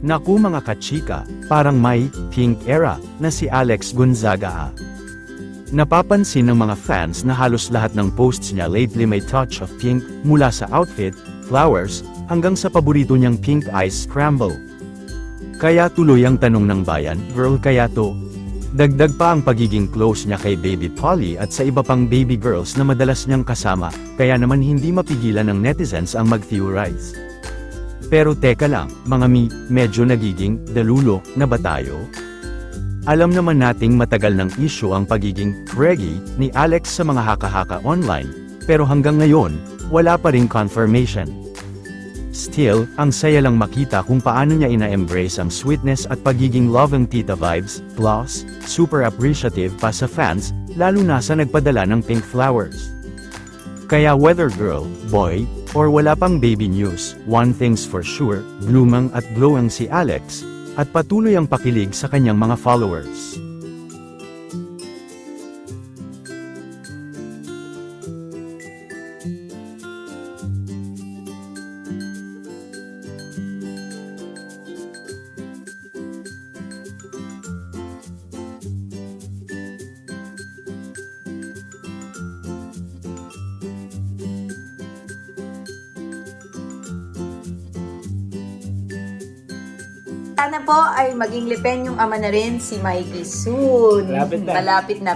Naku mga kachika, parang may pink era na si Alex Gonzaga. Napapansin ng mga fans na halos lahat ng posts niya lately may touch of pink, mula sa outfit, flowers, hanggang sa paborito niyang pink ice scramble. Kaya tuloy ang tanong ng bayan, girl kaya to? Dagdag pa ang pagiging close niya kay Baby Polly at sa iba pang baby girls na madalas niyang kasama, kaya naman hindi mapigilan ng netizens ang mag-theorize. Pero teka lang, mga medyo nagiging dalulo na ba tayo? Alam naman nating matagal ng issue ang pagiging reggae ni Alex sa mga haka-haka online, pero hanggang ngayon, wala pa ring confirmation. Still, ang saya lang makita kung paano niya ina-embrace ang sweetness at pagiging loving tita vibes, plus, super appreciative pa sa fans, lalo na sa nagpadala ng pink flowers. Kaya whether girl, boy, or wala pang baby news, one thing's for sure, blooming at glowing si Alex, at patuloy ang pakilig sa kanyang mga followers. Sana po ay maging lipenyong ama na rin si Mikey soon. Malapit na. Malapit na.